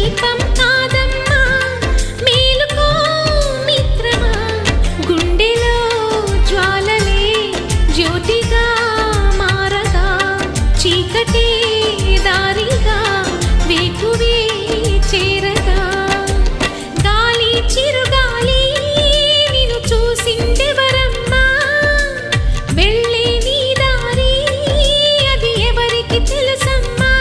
శిల్పం కాదమ్మా మేలుకో మిత్రమా గుండెలో జ్వాలలే జ్యోతిగా మారగా చీకటి దారిగా వేకువే చేరగా గాలి చిరుగాలి నిన్ను చూసిందెవరమ్మా వెళ్ళే నీ దారి అది ఎవరికి తెలుసమ్మా